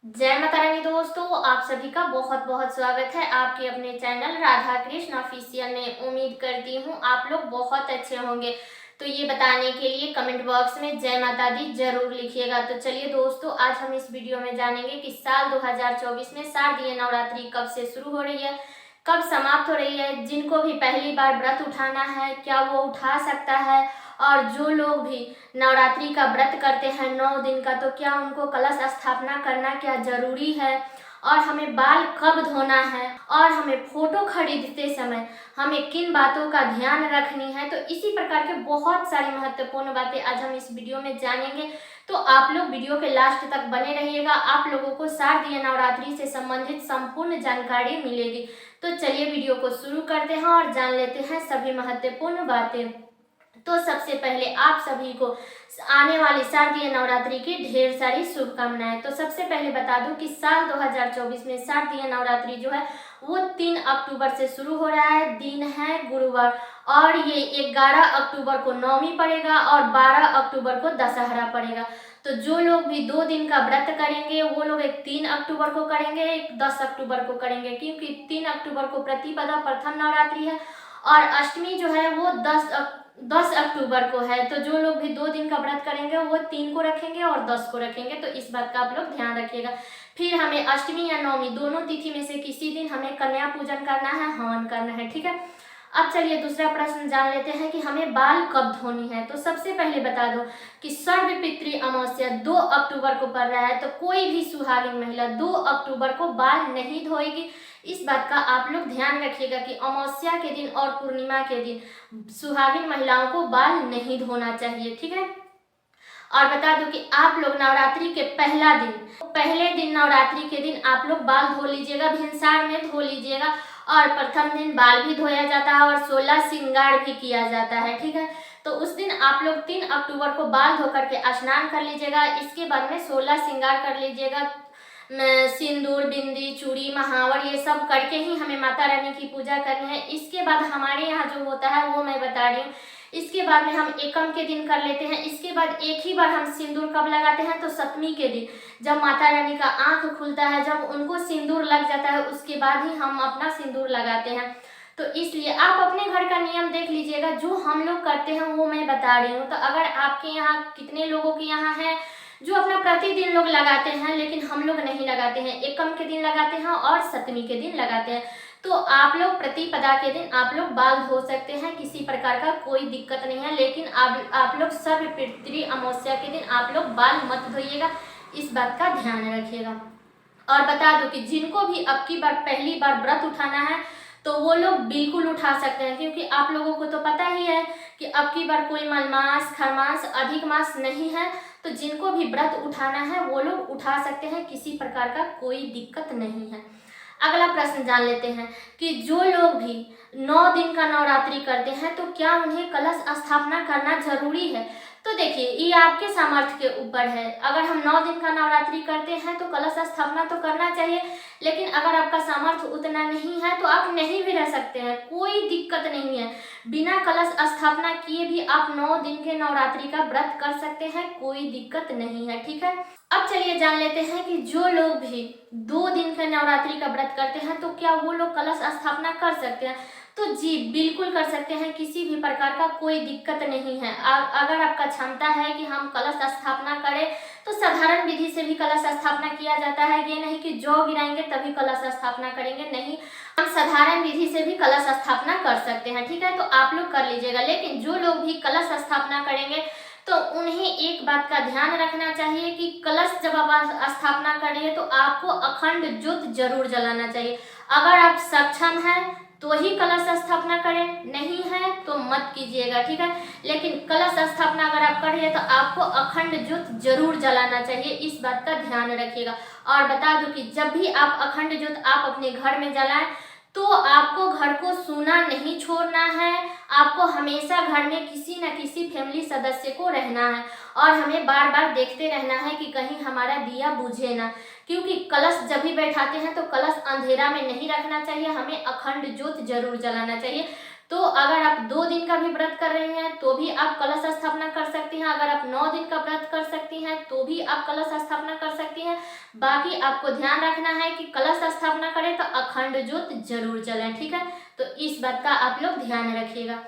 जय माता रानी दोस्तों, आप सभी का बहुत बहुत स्वागत है आपके अपने चैनल राधा कृष्ण ऑफिशियल में। उम्मीद करती हूँ आप लोग बहुत अच्छे होंगे। तो ये बताने के लिए कमेंट बॉक्स में जय माता दी जरूर लिखिएगा। तो चलिए दोस्तों, आज हम इस वीडियो में जानेंगे कि साल 2024 में शारदीय नवरात्रि कब से शुरू हो रही है, कब समाप्त हो रही है। जिनको भी पहली बार व्रत उठाना है क्या वो उठा सकता है, और जो लोग भी नवरात्रि का व्रत करते हैं 9 दिन का, तो क्या उनको कलश स्थापना करना क्या जरूरी है, और हमें बाल कब धोना है, और हमें फोटो खरीदते समय हमें किन बातों का ध्यान रखनी है। तो इसी प्रकार के बहुत सारी महत्वपूर्ण बातें आज हम इस वीडियो में जानेंगे। तो आप लोग वीडियो के लास्ट तक बने रहिएगा, आप लोगों को शारदीय नवरात्रि से संबंधित संपूर्ण जानकारी मिलेगी। तो चलिए वीडियो को शुरू करते हैं और जान लेते हैं सभी महत्वपूर्ण बातें। तो सबसे पहले आप सभी को आने वाली शारदीय नवरात्रि की ढेर सारी शुभकामनाएं। तो सबसे पहले बता दूं कि साल 2024 में शारदीय नवरात्रि जो है वो 3 अक्टूबर से शुरू हो रहा है। दिन है गुरुवार, और ये 11 अक्टूबर को नवमी पड़ेगा और 12 अक्टूबर को दशहरा पड़ेगा। तो जो लोग भी 2 दिन का व्रत करेंगे वो लोग एक 3 अक्टूबर को करेंगे, एक 10 अक्टूबर को करेंगे, क्योंकि 3 अक्टूबर को प्रतिपदा प्रथम नवरात्रि है और अष्टमी जो है वो 10 अक्टूबर को है। तो जो लोग भी 2 दिन का व्रत करेंगे वो 3 को रखेंगे और 10 को रखेंगे। तो इस बात का आप लोग ध्यान रखिएगा। फिर हमें अष्टमी या नवमी दोनों तिथि में से किसी दिन हमें कन्या पूजन करना है, हवन करना है, ठीक है। अब चलिए दूसरा प्रश्न जान लेते हैं कि हमें बाल कब धोनी है। तो सबसे पहले बता दो कि सर्वपितृ अमावस्या 2 अक्टूबर को पड़ रहा है। तो कोई भी सुहागिन महिला 2 अक्टूबर को बाल नहीं धोएगी। इस बात का आप लोग ध्यान रखिएगा कि अमावस्या के दिन और पूर्णिमा के दिन सुहागिन महिलाओं को बाल नहीं धोना चाहिए, ठीक है। और बता दूं कि आप लोग नवरात्रि के पहले दिन नवरात्रि के दिन आप लोग बाल धो लीजिएगा, भिनसार में धो लीजिएगा। और प्रथम दिन बाल भी धोया जाता है और 16 श्रृंगार भी किया जाता है, ठीक है। तो उस दिन आप लोग 3 अक्टूबर को बाल धो करके स्नान कर लीजिएगा। इसके बाद में 16 श्रृंगार कर लीजिएगा। सिंदूर, बिंदी, चूड़ी, महावर ये सब करके ही हमें माता रानी की पूजा करनी है। इसके बाद हमारे यहाँ जो होता है वो मैं बता रही हूँ। इसके बाद में हम एकम के दिन कर लेते हैं। इसके बाद एक ही बार हम सिंदूर कब लगाते हैं, तो सप्तमी के दिन, जब माता रानी का आंख खुलता है, जब उनको सिंदूर लग जाता है उसके बाद ही हम अपना सिंदूर लगाते हैं। तो इसलिए आप अपने घर का नियम देख लीजिएगा। जो हम लोग करते हैं वो मैं बता रही हूँ। तो अगर आपके यहाँ कितने लोगों के यहाँ है जो अपना प्रतिदिन लोग लगाते हैं, लेकिन हम लोग नहीं लगाते हैं, एकम के दिन लगाते हैं और सप्तमी के दिन लगाते हैं। तो आप लोग प्रतिपदा के दिन आप लोग बाल धो सकते हैं, किसी प्रकार का कोई दिक्कत नहीं है। लेकिन आप लोग सर्वपितृ अमावस्या के दिन आप लोग बाल मत धोइएगा, इस बात का ध्यान रखिएगा। और बता दो कि जिनको भी अब की बार पहली बार व्रत उठाना है तो वो लोग बिल्कुल उठा सकते हैं, क्योंकि आप लोगों को तो पता ही है कि अब की बार कोई मलमास, खरमास, अधिक मास नहीं है। तो जिनको भी व्रत उठाना है वो लोग उठा सकते हैं, किसी प्रकार का कोई दिक्कत नहीं है। अगला प्रश्न जान लेते हैं कि जो लोग भी 9 दिन का नवरात्रि करते हैं तो क्या उन्हें कलश स्थापना करना जरूरी है। तो देखिए, ये आपके सामर्थ्य के ऊपर है। अगर हम 9 दिन का नवरात्रि करते हैं तो कलश स्थापना तो करना चाहिए, लेकिन अगर आपका सामर्थ्य उतना नहीं है तो आप नहीं भी रह सकते हैं, कोई दिक्कत नहीं है। बिना कलश स्थापना किए भी आप 9 दिन के नवरात्रि का व्रत कर सकते हैं, कोई दिक्कत नहीं है, ठीक है। अब चलिए जान लेते हैं कि जो लोग भी 2 दिन के नवरात्रि का व्रत करते हैं तो क्या वो लोग कलश स्थापना कर सकते हैं। तो जी बिल्कुल कर सकते हैं, किसी भी प्रकार का कोई दिक्कत नहीं है। अगर आपका क्षमता है कि हम कलश स्थापना करें तो साधारण विधि से भी कलश स्थापना किया जाता है। ये नहीं कि जौ गिराएंगे तभी कलश स्थापना करेंगे, नहीं, हम साधारण विधि से भी कलश स्थापना कर सकते हैं, ठीक है। तो आप लोग कर लीजिएगा। लेकिन जो लोग भी कलश स्थापना करेंगे तो उन्हें एक बात का ध्यान रखना चाहिए कि कलश जब आप स्थापना करिए तो आपको अखंड ज्योत जरूर जलाना चाहिए। अगर आप सक्षम हैं तो ही कलश स्थापना करें, नहीं है तो मत कीजिएगा, ठीक है। लेकिन कलश स्थापना अगर आप करिए तो आपको अखंड ज्योत जरूर जलाना चाहिए, इस बात का ध्यान रखिएगा। और बता दूं कि जब भी आप अखंड ज्योत आप अपने घर में जलाएं तो आपको घर को सूना नहीं छोड़ना है। आपको हमेशा घर में किसी न किसी फैमिली सदस्य को रहना है और हमें बार बार देखते रहना है कि कहीं हमारा दिया बुझे ना, क्योंकि कलश जब भी बैठाते हैं तो कलश अंधेरा में नहीं रखना चाहिए, हमें अखंड ज्योत जरूर जलाना चाहिए। तो अगर आप 2 दिन का भी व्रत कर रहे हैं तो भी आप कलश स्थापना कर सकती हैं। अगर आप 9 दिन का व्रत कर सकती हैं तो भी आप कलश स्थापना कर सकती हैं। बाकी आपको ध्यान रखना है कि कलश स्थापना करें तो अखंड ज्योत जरूर जलाएं, ठीक है। तो इस बात का आप लोग ध्यान रखिएगा।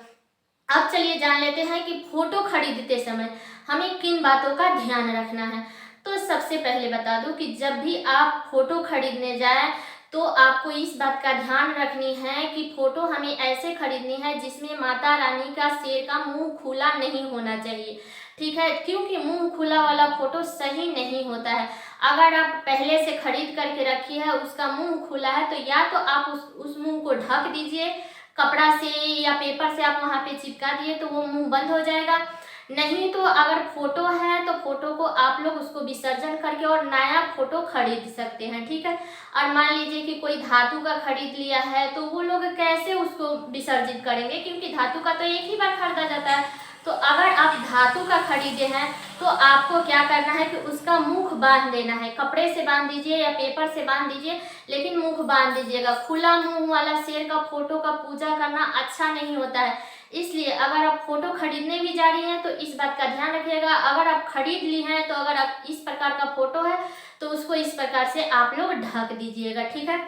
अब चलिए जान लेते हैं कि फोटो खरीदते समय हमें किन बातों का ध्यान रखना है। तो सबसे पहले बता दूं कि जब भी आप फोटो खरीदने जाएं तो आपको इस बात का ध्यान रखनी है कि फोटो हमें ऐसे खरीदनी है जिसमें माता रानी का शेर का मुंह खुला नहीं होना चाहिए, ठीक है। क्योंकि मुंह खुला वाला फोटो सही नहीं होता है। अगर आप पहले से खरीद करके रखी है, उसका मुंह खुला है, तो या तो आप उस मुंह को ढक दीजिए कपड़ा से या पेपर से, आप वहाँ पे चिपका दिए तो वो मुंह बंद हो जाएगा। नहीं तो अगर फोटो है तो फोटो को आप लोग उसको विसर्जन करके और नया फोटो खरीद सकते हैं, ठीक है। और मान लीजिए कि कोई धातु का खरीद लिया है तो वो लोग कैसे उसको विसर्जित करेंगे, क्योंकि धातु का तो एक ही बार खरीदा जाता है। तो अगर आप धातु का खरीदे हैं तो आपको क्या करना है कि उसका मुख बांध देना है, कपड़े से बांध दीजिए या पेपर से बांध दीजिए, लेकिन मुख बांध दीजिएगा। खुला मुंह वाला शेर का फोटो का पूजा करना अच्छा नहीं होता है। इसलिए अगर आप फोटो खरीदने भी जा रही हैं तो इस बात का ध्यान रखिएगा। अगर आप खरीद ली हैं तो अगर आप इस प्रकार का फोटो है तो उसको इस प्रकार से आप लोग ढक दीजिएगा, ठीक है।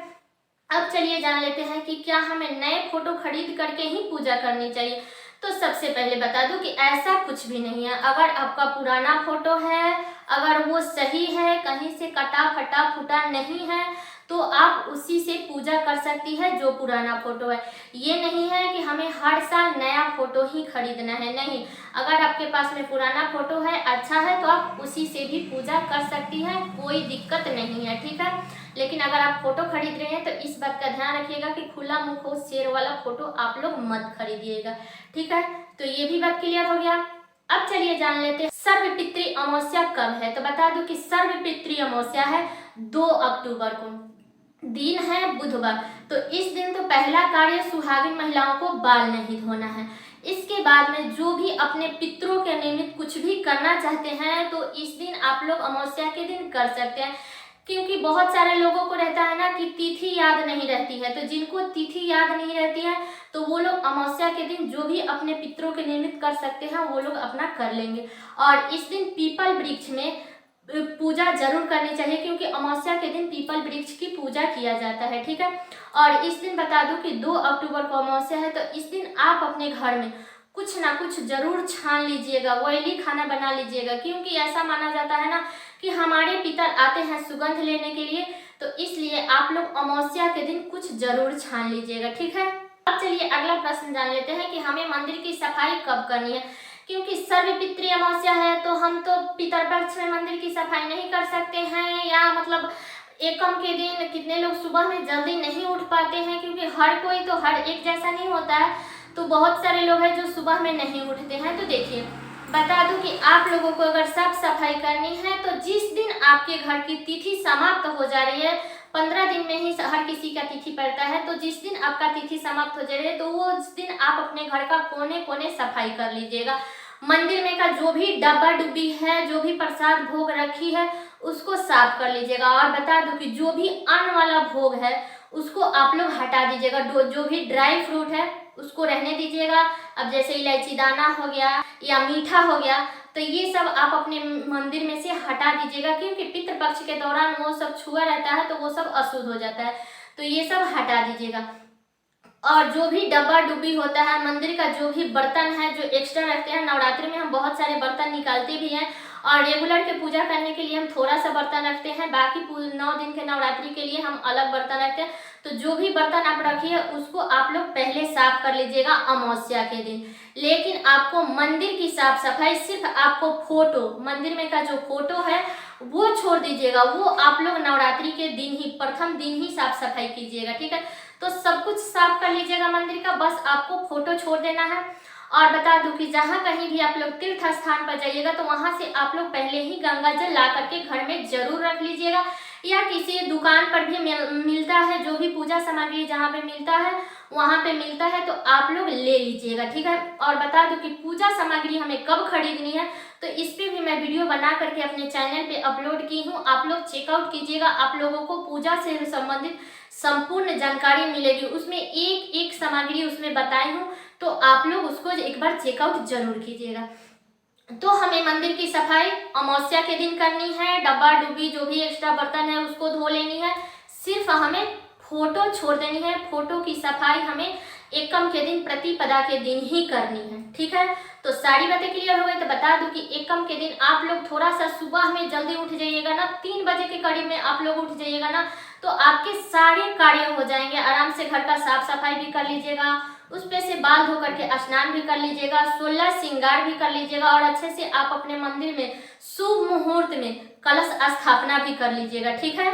अब चलिए जान लेते हैं कि क्या हमें नए फोटो खरीद करके ही पूजा करनी चाहिए। तो सबसे पहले बता दूं कि ऐसा कुछ भी नहीं है। अगर आपका पुराना फोटो है, अगर वो सही है, कहीं से कटा फटा फूटा नहीं है, तो आप उसी से पूजा कर सकती है जो पुराना फोटो है। ये नहीं है कि हमें हर साल नया फोटो ही खरीदना है, नहीं। अगर आपके पास में पुराना फोटो है, अच्छा है, तो आप उसी से भी पूजा कर सकती हैं, कोई दिक्कत नहीं है, ठीक है। लेकिन अगर आप फोटो खरीद रहे हैं तो इस बात का ध्यान रखिएगा कि खुला मुंह हो शेर वाला फोटो आप लोग मत खरीदिएगा, ठीक है। तो ये भी बात क्लियर हो गया। अब चलिए जान लेते हैं सर्वपितृ अमावस्या कब है। तो बता दूं कि सर्वपितृ अमावस्या है 2 अक्टूबर को, दिन है बुधवार। तो इस दिन तो पहला कार्य सुहागिन महिलाओं को बाल नहीं धोना है। इसके बाद में जो भी अपने पितरों के निमित्त कुछ भी करना चाहते हैं तो इस दिन आप लोग अमावस्या के दिन कर सकते हैं। क्योंकि बहुत सारे लोगों को रहता है ना कि तिथि याद नहीं रहती है, तो जिनको तिथि याद नहीं रहती है तो वो लोग अमावस्या के दिन जो भी अपने पितरों के निमित्त कर सकते हैं वो लोग अपना कर लेंगे। और इस दिन पीपल वृक्ष में पूजा जरूर करनी चाहिए, क्योंकि अमावस्या के दिन पीपल वृक्ष की पूजा किया जाता है, ठीक है। और इस दिन बता दूं कि 2 अक्टूबर को अमावस्या है, तो इस दिन आप अपने घर में कुछ ना कुछ जरूर छान लीजिएगा, ऑयली खाना बना लीजिएगा। क्योंकि ऐसा माना जाता है ना कि हमारे पितर आते हैं सुगंध लेने के लिए, तो इसलिए आप लोग अमावस्या के दिन कुछ जरूर छान लीजिएगा, ठीक है। अब चलिए अगला प्रश्न जान लेते हैं कि हमें मंदिर की सफाई कब करनी है। क्योंकि सर्वपितृ अमावस्या है तो हम तो पितरपक्ष में मंदिर की सफाई नहीं कर सकते हैं, या मतलब एकम के दिन कितने लोग सुबह में जल्दी नहीं उठ पाते हैं, क्योंकि हर कोई तो हर एक जैसा नहीं होता है। तो बहुत सारे लोग हैं जो सुबह में नहीं उठते हैं। तो देखिए बता दूं कि आप लोगों को अगर साफ सफाई करनी है तो जिस दिन आपके घर की तिथि समाप्त हो जा रही है, 15 दिन में ही हर किसी का तिथि पड़ता है, तो जिस दिन आपका तिथि समाप्त हो जा रही है तो वो उस दिन आप अपने घर का कोने कोने सफाई कर लीजिएगा। मंदिर में का जो भी डब्बा डुब्बी है, जो भी प्रसाद भोग रखी है, उसको साफ कर लीजिएगा। और बता दूं कि जो भी अन्न वाला भोग है उसको आप लोग हटा दीजिएगा। जो भी ड्राई फ्रूट है उसको रहने दीजिएगा। अब जैसे इलायची दाना हो गया या मीठा हो गया, तो ये सब आप अपने मंदिर में से हटा दीजिएगा, क्योंकि पितृपक्ष के दौरान वो सब छुआ रहता है तो वो सब अशुद्ध हो जाता है। तो ये सब हटा दीजिएगा। और जो भी डब्बा डुब्बी होता है, मंदिर का जो भी बर्तन है जो एक्स्ट्रा रखते हैं, नवरात्रि में हम बहुत सारे बर्तन निकालते भी हैं और रेगुलर के पूजा करने के लिए हम थोड़ा सा बर्तन रखते हैं, बाकी 9 दिन के नवरात्रि के लिए हम अलग बर्तन रखते हैं। तो जो भी बर्तन आप रखिए उसको आप लोग पहले साफ कर लीजिएगा अमावस्या के दिन। लेकिन आपको मंदिर की साफ सफाई सिर्फ आपको फोटो, मंदिर में का जो फोटो है वो छोड़ दीजिएगा, वो आप लोग नवरात्रि के दिन ही, प्रथम दिन ही साफ सफाई कीजिएगा, ठीक है। तो सब कुछ साफ कर लीजिएगा मंदिर का, बस आपको फोटो छोड़ देना है। और बता दूं कि जहाँ कहीं भी आप लोग तीर्थ स्थान पर जाइएगा तो वहां से आप लोग पहले ही गंगा जल ला करके घर में जरूर रख लीजिएगा, या किसी दुकान पर भी मिलता है, जो भी पूजा सामग्री जहाँ पे मिलता है वहां पे मिलता है तो आप लोग ले लीजिएगा, ठीक है। और बता दूं कि पूजा सामग्री हमें कब खरीदनी है, तो इस पे भी मैं वीडियो बना करके अपने चैनल पे अपलोड की हूँ। आप लोग चेकआउट कीजिएगा, आप लोगों को पूजा से संबंधित संपूर्ण जानकारी मिलेगी। उसमें एक एक सामग्री उसमें बताई हूँ, तो आप लोग उसको एक बार चेकआउट जरूर कीजिएगा। तो हमें मंदिर की सफाई अमावस्या के दिन करनी है, डब्बा डुब्बी जो भी एक्स्ट्रा बर्तन है उसको धो लेनी है, सिर्फ हमें फोटो छोड़ देनी है। फोटो की सफाई हमें एकम के दिन प्रतिपदा के दिन ही करनी है, ठीक है। तो सारी बातें क्लियर हो गई। तो बता दूं कि एकम के दिन आप लोग थोड़ा सा सुबह में जल्दी उठ जाइएगा ना, 3 बजे के करीब में आप लोग उठ जाइएगा ना, तो आपके सारे कार्य हो जाएंगे। आराम से घर का साफ सफाई भी कर लीजिएगा, उस पे से बाल धो करके स्नान भी कर लीजिएगा, 16 श्रृंगार भी कर लीजिएगा, और अच्छे से आप अपने मंदिर में शुभ मुहूर्त में कलश स्थापना भी कर लीजिएगा, ठीक है।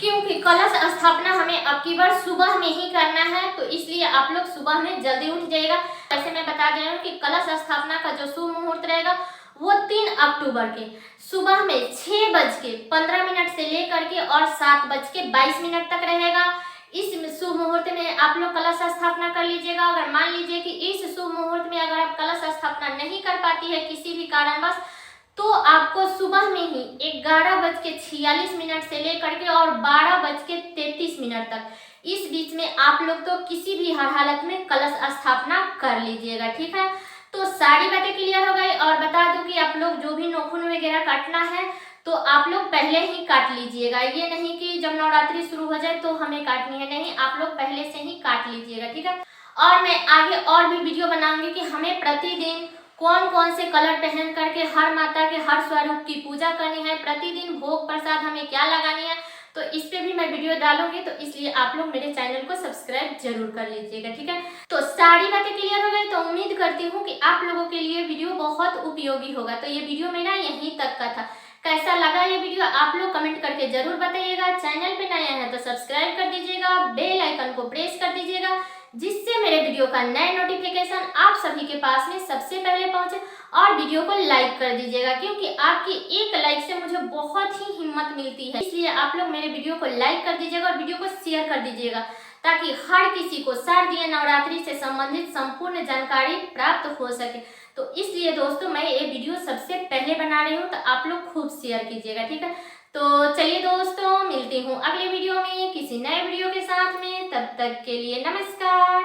क्योंकि कलश स्थापना हमें अब की बार सुबह में ही करना है, तो इसलिए आप लोग सुबह में जल्दी उठ जाइएगा। वैसे मैं बता दे रही हूँ कि कलश स्थापना का जो शुभ मुहूर्त रहेगा वो 3 अक्टूबर के सुबह में 6:15 से लेकर के और 7:22 तक रहेगा। इस शुभ मुहूर्त में आप लोग कलश स्थापना कर लीजिएगा। अगर मान लीजिए कि इस शुभ मुहूर्त में अगर आप कलश स्थापना नहीं कर पाती है किसी भी कारणवश, तो आपको सुबह में ही 11:46 से लेकर के और 12:33 तक, इस बीच में आप लोग तो किसी भी हर हालत में कलश स्थापना कर लीजिएगा, ठीक है। तो सारी बातें क्लियर हो गई। और बता दूं कि आप लोग जो भी नाखून वगैरह काटना है तो आप लोग पहले ही काट लीजिएगा, ये नहीं कि जब नवरात्रि शुरू हो जाए तो हमें काटनी है, नहीं, आप लोग पहले से ही काट लीजिएगा, ठीक है। और मैं आगे और भी वीडियो बनाऊंगी कि हमें प्रतिदिन कौन कौन से कलर पहन करके हर माता के हर स्वरूप की पूजा करनी है, प्रतिदिन भोग प्रसाद हमें क्या लगानी है, तो इस पे भी मैं वीडियो डालूंगी। तो इसलिए आप लोग मेरे चैनल को सब्सक्राइब जरूर कर लीजिएगा, ठीक है। तो सारी बातें क्लियर हो गई। तो उम्मीद करती हूँ कि आप लोगों के लिए वीडियो बहुत उपयोगी होगा। तो ये वीडियो मेरा यहीं तक का था। कैसा लगा ये वीडियो आप लोग कमेंट करके जरूर बताइएगा। चैनल पे नया है तो सब्सक्राइब कर दीजिएगा, बेल आइकन को प्रेस कर दीजिएगा, जिससे मेरे वीडियो का नया नोटिफिकेशन आप सभी के पास में सबसे पहले पहुंचे। और वीडियो को लाइक कर दीजिएगा, क्योंकि आपकी एक लाइक से मुझे बहुत ही हिम्मत मिलती है। इसलिए आप लोग मेरे वीडियो को लाइक कर दीजिएगा और वीडियो को शेयर कर दीजिएगा, ताकि हर किसी को शारदीय नवरात्रि से संबंधित संपूर्ण जानकारी प्राप्त हो सके। तो इसलिए दोस्तों मैं ये वीडियो सबसे पहले बना रही हूँ, तो आप लोग खूब शेयर कीजिएगा, ठीक है। तो चलिए दोस्तों, मिलती हूँ अगले वीडियो में किसी नए वीडियो के साथ में। तब तक के लिए नमस्कार।